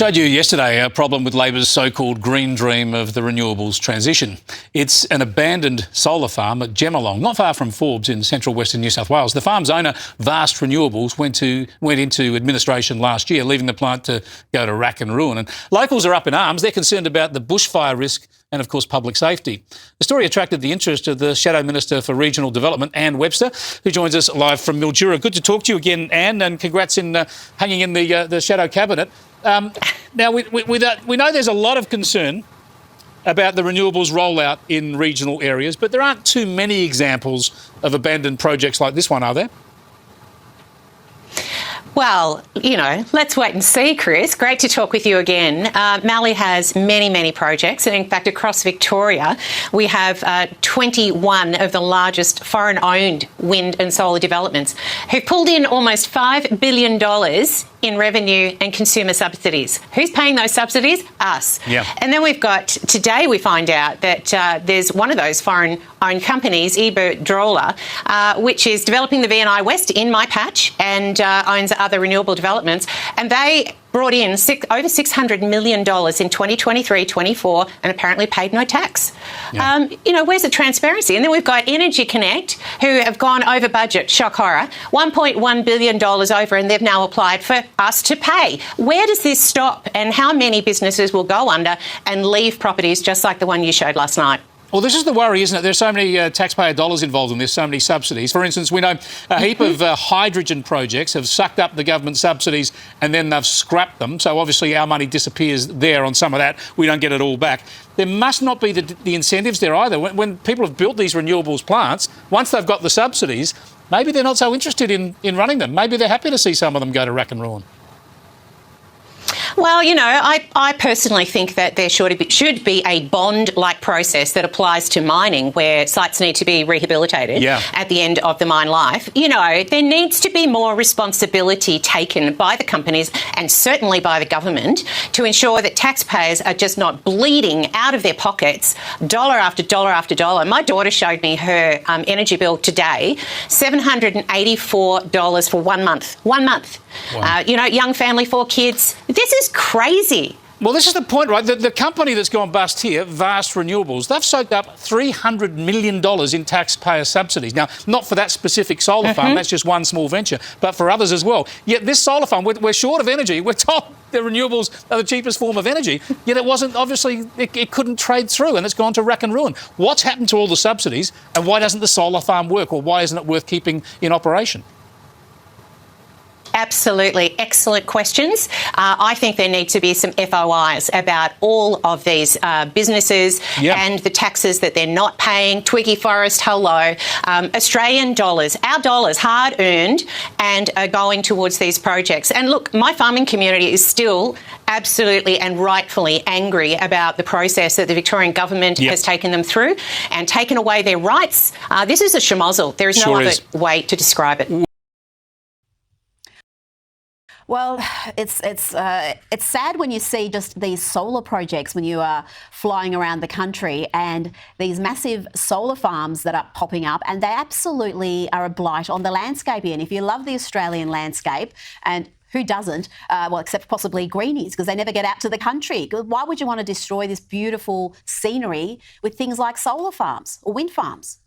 Showed you yesterday a problem with Labor's so-called green dream of the renewables transition. It's an abandoned solar farm at Gemelong, not far from Forbes in central western New South Wales. The farm's owner, Vast Renewables, went into administration last year, leaving the plant to go to rack and ruin. And locals are up in arms. They're concerned about the bushfire risk and, of course, public safety. The story attracted the interest of the Shadow Minister for Regional Development, Anne Webster, who joins us live from Mildura. Good to talk to you again, Anne, and congrats in hanging in the Shadow Cabinet. Now, we know there's a lot of concern about the renewables rollout in regional areas, but there aren't too many examples of abandoned projects like this one, are there? Well, let's wait and see, Chris. Great to talk with you again. Mallee has many, many projects, and in fact, across Victoria, we have 21 of the largest foreign-owned wind and solar developments who've pulled in almost $5 billion in revenue and consumer subsidies. Who's paying those subsidies? Us. Yeah. And then today we find out that there's one of those foreign-owned companies, Iberdrola, which is developing the VNI West in my patch and owns other renewable developments. And they brought in over $600 million in 2023-24 and apparently paid no tax. Yeah. Where's the transparency? And then we've got Energy Connect, who have gone over budget, shock horror, $1.1 billion over, and they've now applied for us to pay. Where does this stop, and how many businesses will go under and leave properties just like the one you showed last night? Well, this is the worry, isn't it? There's so many taxpayer dollars involved in this, so many subsidies. For instance, we know a heap of hydrogen projects have sucked up the government subsidies and then they've scrapped them. So obviously our money disappears there on some of that. We don't get it all back. There must not be the incentives there either. When people have built these renewables plants, once they've got the subsidies, maybe they're not so interested in running them. Maybe they're happy to see some of them go to rack and ruin. Well, I personally think that there should be a bond-like process that applies to mining where sites need to be rehabilitated at the end of the mine life. There needs to be more responsibility taken by the companies and certainly by the government to ensure that taxpayers are just not bleeding out of their pockets dollar after dollar after dollar. My daughter showed me her energy bill today, $784 for 1 month. 1 month. Wow. Young family, 4 kids. This is crazy. Well, this is the point, right? The company that's gone bust here, Vast Renewables, they've soaked up $300 million in taxpayer subsidies. Now, not for that specific solar farm, that's just one small venture, but for others as well. Yet this solar farm, we're short of energy. We're told the renewables are the cheapest form of energy, yet it wasn't, obviously, it couldn't trade through and it's gone to rack and ruin. What's happened to all the subsidies and why doesn't the solar farm work, or why isn't it worth keeping in operation? Absolutely. Excellent questions. I think there need to be some FOIs about all of these businesses and the taxes that they're not paying. Twiggy Forrest, hello. Australian dollars, our dollars, hard-earned, and are going towards these projects. And look, my farming community is still absolutely and rightfully angry about the process that the Victorian government has taken them through and taken away their rights. This is a schmozzle. There is no other way to describe it. Well, it's sad when you see just these solar projects when you are flying around the country and these massive solar farms that are popping up, and they absolutely are a blight on the landscape. And if you love the Australian landscape, and who doesn't, well, except possibly greenies, because they never get out to the country. Why would you want to destroy this beautiful scenery with things like solar farms or wind farms?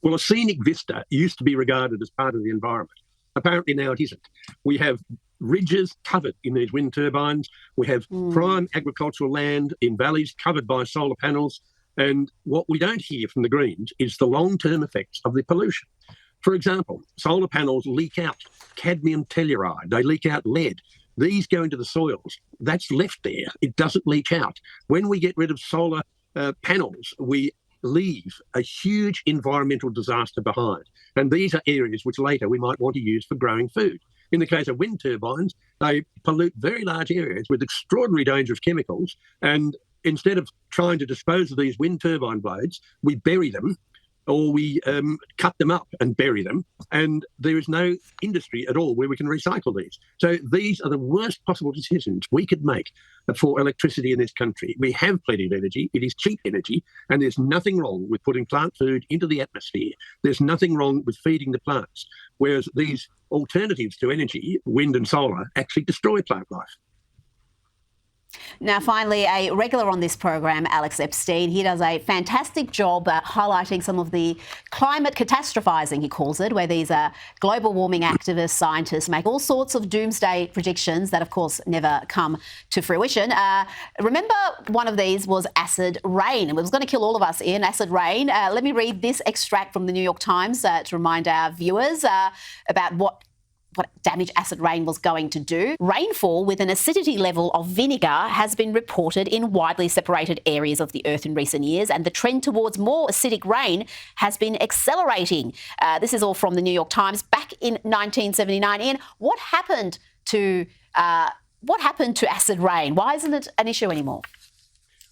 Well, a scenic vista used to be regarded as part of the environment. Apparently now it isn't. We have ridges covered in these wind turbines. We have prime agricultural land in valleys covered by solar panels. And what we don't hear from the Greens is the long-term effects of the pollution. For example, solar panels leak out cadmium telluride. They leak out lead. These go into the soils. That's left there. It doesn't leach out. When we get rid of solar panels, we leave a huge environmental disaster behind. And these are areas which later we might want to use for growing food. In the case of wind turbines, they pollute very large areas with extraordinary dangerous chemicals. And instead of trying to dispose of these wind turbine blades, we bury them or we cut them up and bury them. And there is no industry at all where we can recycle these. So these are the worst possible decisions we could make for electricity in this country. We have plenty of energy. It is cheap energy. And there's nothing wrong with putting plant food into the atmosphere. There's nothing wrong with feeding the plants. Whereas these alternatives to energy, wind and solar, actually destroy plant life. Now, finally, a regular on this program, Alex Epstein, he does a fantastic job highlighting some of the climate catastrophizing, he calls it, where these global warming activists, scientists make all sorts of doomsday predictions that, of course, never come to fruition. Remember, one of these was acid rain. It was going to kill all of us, Ian, acid rain. Let me read this extract from the New York Times to remind our viewers about what damage acid rain was going to do. Rainfall with an acidity level of vinegar has been reported in widely separated areas of the earth in recent years, and the trend towards more acidic rain has been accelerating. This is all from the New York Times. Back in 1979, Ian, what happened to acid rain? Why isn't it an issue anymore?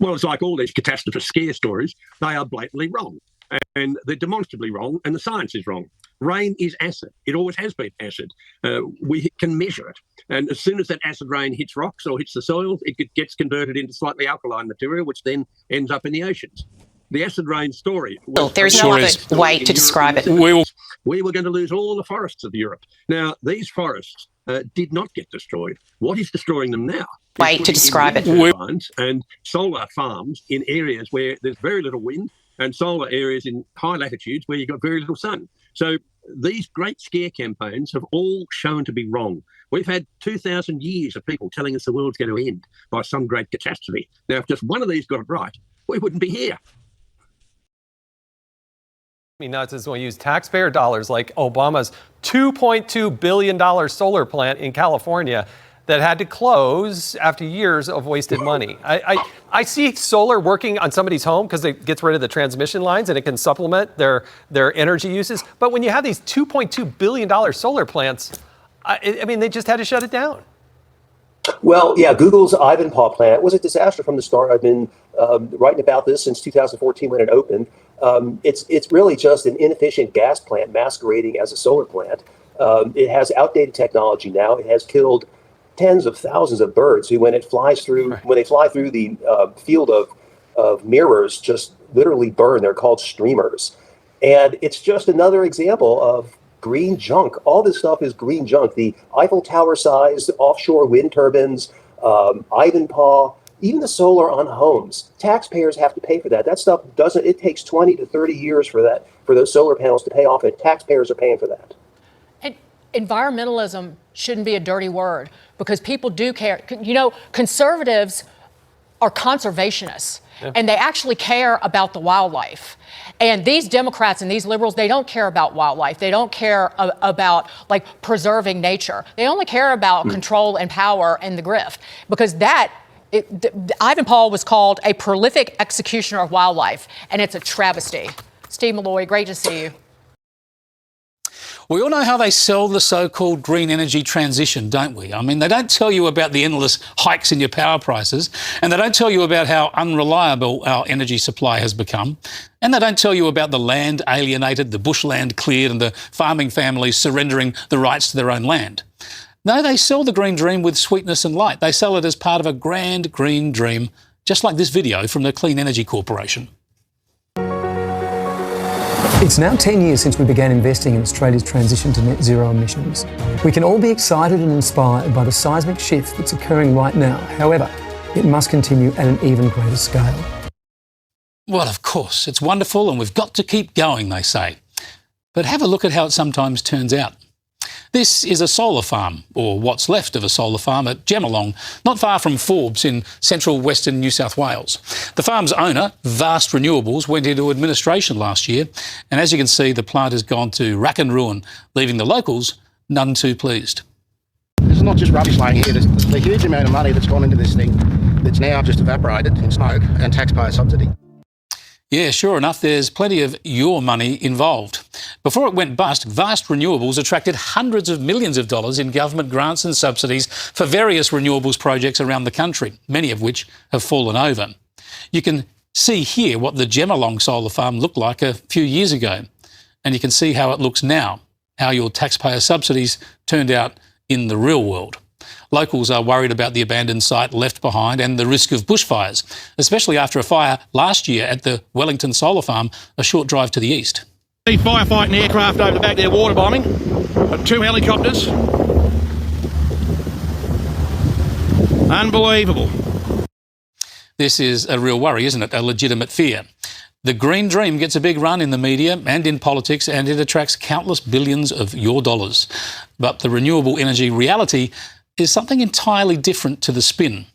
Well, it's like all these catastrophe scare stories. They are blatantly wrong, and they're demonstrably wrong, and the science is wrong. Rain is acid. It always has been acid. We can measure it. And as soon as that acid rain hits rocks or hits the soil, it gets converted into slightly alkaline material, which then ends up in the oceans. The acid rain story. There is no other way to describe it. We were going to lose all the forests of Europe. Now, these forests did not get destroyed. What is destroying them now? Way to describe it. And solar farms in areas where there's very little wind, and solar areas in high latitudes where you've got very little sun. So these great scare campaigns have all shown to be wrong. We've had 2,000 years of people telling us the world's going to end by some great catastrophe. Now, if just one of these got it right, we wouldn't be here. Nuts is when we use taxpayer dollars like Obama's $2.2 billion solar plant in California that had to close after years of wasted money. I see solar working on somebody's home because it gets rid of the transmission lines and it can supplement their energy uses. But when you have these $2.2 billion solar plants, I mean, they just had to shut it down. Well, yeah, Google's Ivanpah plant was a disaster from the start. I've been writing about this since 2014 when it opened. It's really just an inefficient gas plant masquerading as a solar plant. It has outdated technology now. It has killed tens of thousands of birds who, when they fly through the field of mirrors, just literally burn. They're called streamers. And it's just another example of green junk. All this stuff is green junk. The Eiffel Tower-sized offshore wind turbines, Ivanpah, even the solar on homes. Taxpayers have to pay for that. That stuff it takes 20 to 30 years for those solar panels to pay off, and taxpayers are paying for that. And environmentalism shouldn't be a dirty word because people do care. You know, conservatives are conservationists, and they actually care about the wildlife. And these Democrats and these liberals, they don't care about wildlife. They don't care about like preserving nature. They only care about control and power and the grift, because Ivanpah was called a prolific executioner of wildlife, and it's a travesty. Steve Malloy, great to see you. We all know how they sell the so-called green energy transition, don't we? I mean, they don't tell you about the endless hikes in your power prices, and they don't tell you about how unreliable our energy supply has become, and they don't tell you about the land alienated, the bushland cleared, and the farming families surrendering the rights to their own land. No, they sell the green dream with sweetness and light. They sell it as part of a grand green dream, just like this video from the Clean Energy Corporation. It's now 10 years since we began investing in Australia's transition to net zero emissions. We can all be excited and inspired by the seismic shift that's occurring right now. However, it must continue at an even greater scale. Well, of course, it's wonderful and we've got to keep going, they say. But have a look at how it sometimes turns out. This is a solar farm, or what's left of a solar farm at Gemelong, not far from Forbes in central western New South Wales. The farm's owner, Vast Renewables, went into administration last year, and as you can see, the plant has gone to rack and ruin, leaving the locals none too pleased. This is not just rubbish laying here. There's a huge amount of money that's gone into this thing that's now just evaporated in smoke and taxpayer subsidy. Yeah, sure enough, there's plenty of your money involved. Before it went bust, Vast Renewables attracted hundreds of millions of dollars in government grants and subsidies for various renewables projects around the country, many of which have fallen over. You can see here what the Gemelong solar farm looked like a few years ago, and you can see how it looks now, how your taxpayer subsidies turned out in the real world. Locals are worried about the abandoned site left behind and the risk of bushfires, especially after a fire last year at the Wellington solar farm, a short drive to the east. The firefighting aircraft over the back there water bombing, 2 helicopters. Unbelievable. This is a real worry, isn't it? A legitimate fear. The green dream gets a big run in the media and in politics, and it attracts countless billions of your dollars. But the renewable energy reality is something entirely different to the spin.